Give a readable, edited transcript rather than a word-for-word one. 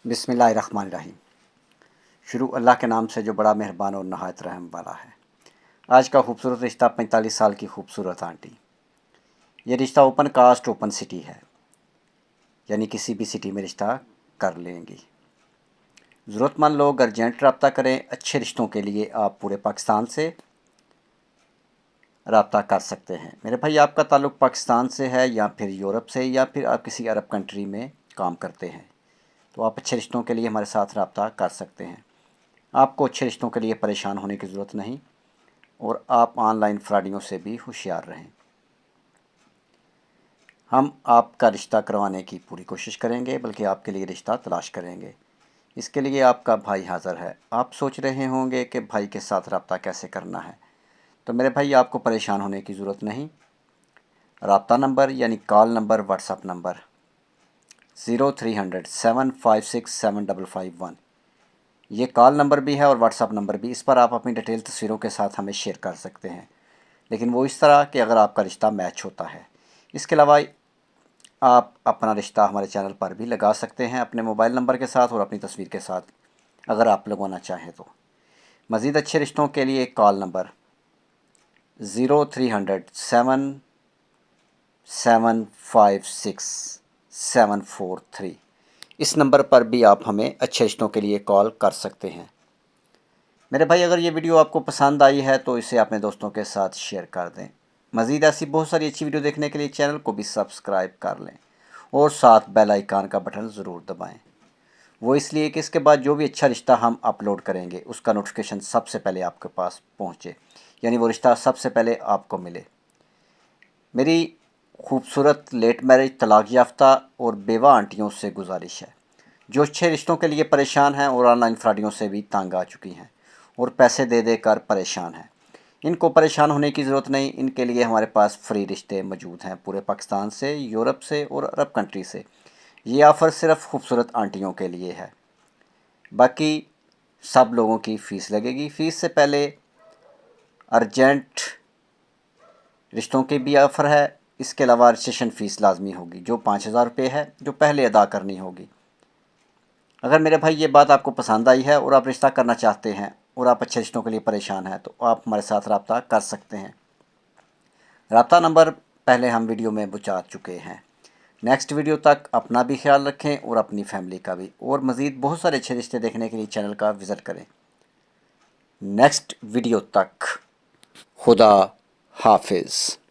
बिस्मिल्लाहिर्रहमानिर्रहीम। शुरू अल्लाह के नाम से जो बड़ा मेहरबान और नहायत रहम वाला है। आज का खूबसूरत रिश्ता 45 साल की खूबसूरत आंटी। ये रिश्ता ओपन कास्ट ओपन सिटी है, यानी किसी भी सिटी में रिश्ता कर लेंगी। ज़रूरतमंद लोग अर्जेंट रब्ता करें। अच्छे रिश्तों के लिए आप पूरे पाकिस्तान से रब्ता कर सकते हैं। मेरे भाई, आपका ताल्लुक़ पाकिस्तान से है या फिर यूरोप से, या फिर आप किसी अरब कंट्री में काम करते हैं, तो आप अच्छे रिश्तों के लिए हमारे साथ रब्ता कर सकते हैं। आपको अच्छे रिश्तों के लिए परेशान होने की ज़रूरत नहीं, और आप ऑनलाइन फ्रॉडियों से भी होशियार रहें। हम आपका रिश्ता करवाने की पूरी कोशिश करेंगे, बल्कि आपके लिए रिश्ता तलाश करेंगे। इसके लिए आपका भाई हाज़िर है। आप सोच रहे होंगे कि भाई के साथ रब्ता कैसे करना है, तो मेरे भाई, आपको परेशान होने की ज़रूरत नहीं। रब्ता नंबर यानी कॉल नंबर, व्हाट्सअप नंबर 0300 756 7551, ये कॉल नंबर भी है और व्हाट्सअप नंबर भी। इस पर आप अपनी डिटेल तस्वीरों के साथ हमें शेयर कर सकते हैं, लेकिन वो इस तरह कि अगर आपका रिश्ता मैच होता है। इसके अलावा आप अपना रिश्ता हमारे चैनल पर भी लगा सकते हैं, अपने मोबाइल नंबर के साथ और अपनी तस्वीर के साथ, अगर आप लगवाना चाहें तो। मज़ीद अच्छे रिश्तों के लिए कॉल नंबर 0300 756 743, इस नंबर पर भी आप हमें अच्छे रिश्तों के लिए कॉल कर सकते हैं। मेरे भाई, अगर ये वीडियो आपको पसंद आई है तो इसे अपने दोस्तों के साथ शेयर कर दें। मज़ीद ऐसी बहुत सारी अच्छी वीडियो देखने के लिए चैनल को भी सब्सक्राइब कर लें, और साथ बेल आइकन का बटन ज़रूर दबाएं। वो इसलिए कि इसके बाद जो भी अच्छा रिश्ता हम अपलोड करेंगे उसका नोटिफिकेशन सबसे पहले आपके पास पहुँचे, यानी वो रिश्ता सबसे पहले आपको मिले। मेरी खूबसूरत लेट मैरिज, तलाक याफ्ता और बेवा आंटियों से गुजारिश है, जो अच्छे रिश्तों के लिए परेशान हैं और ऑनलाइन फ्रॉडियों से भी तंग आ चुकी हैं और पैसे दे दे कर परेशान हैं, इनको परेशान होने की ज़रूरत नहीं। इनके लिए हमारे पास फ्री रिश्ते मौजूद हैं, पूरे पाकिस्तान से, यूरोप से और अरब कंट्री से। ये ऑफ़र सिर्फ खूबसूरत आंटियों के लिए है। बाकी सब लोगों की फ़ीस लगेगी। फ़ीस से पहले अर्जेंट रिश्तों की भी ऑफ़र है। इसके अलावा रजिस्ट्रेशन फ़ीस लाजमी होगी, जो 5000 रुपये है, जो पहले अदा करनी होगी। अगर मेरे भाई ये बात आपको पसंद आई है और आप रिश्ता करना चाहते हैं और आप अच्छे रिश्तों के लिए परेशान हैं, तो आप हमारे साथ रब्ता कर सकते हैं। रब्ता नंबर पहले हम वीडियो में बता चुके हैं। नेक्स्ट वीडियो तक अपना भी ख्याल रखें और अपनी फैमिली का भी, और मज़ीद बहुत सारे अच्छे रिश्ते देखने के लिए चैनल का विज़िट करें। नेक्स्ट वीडियो तक खुदा हाफिज़।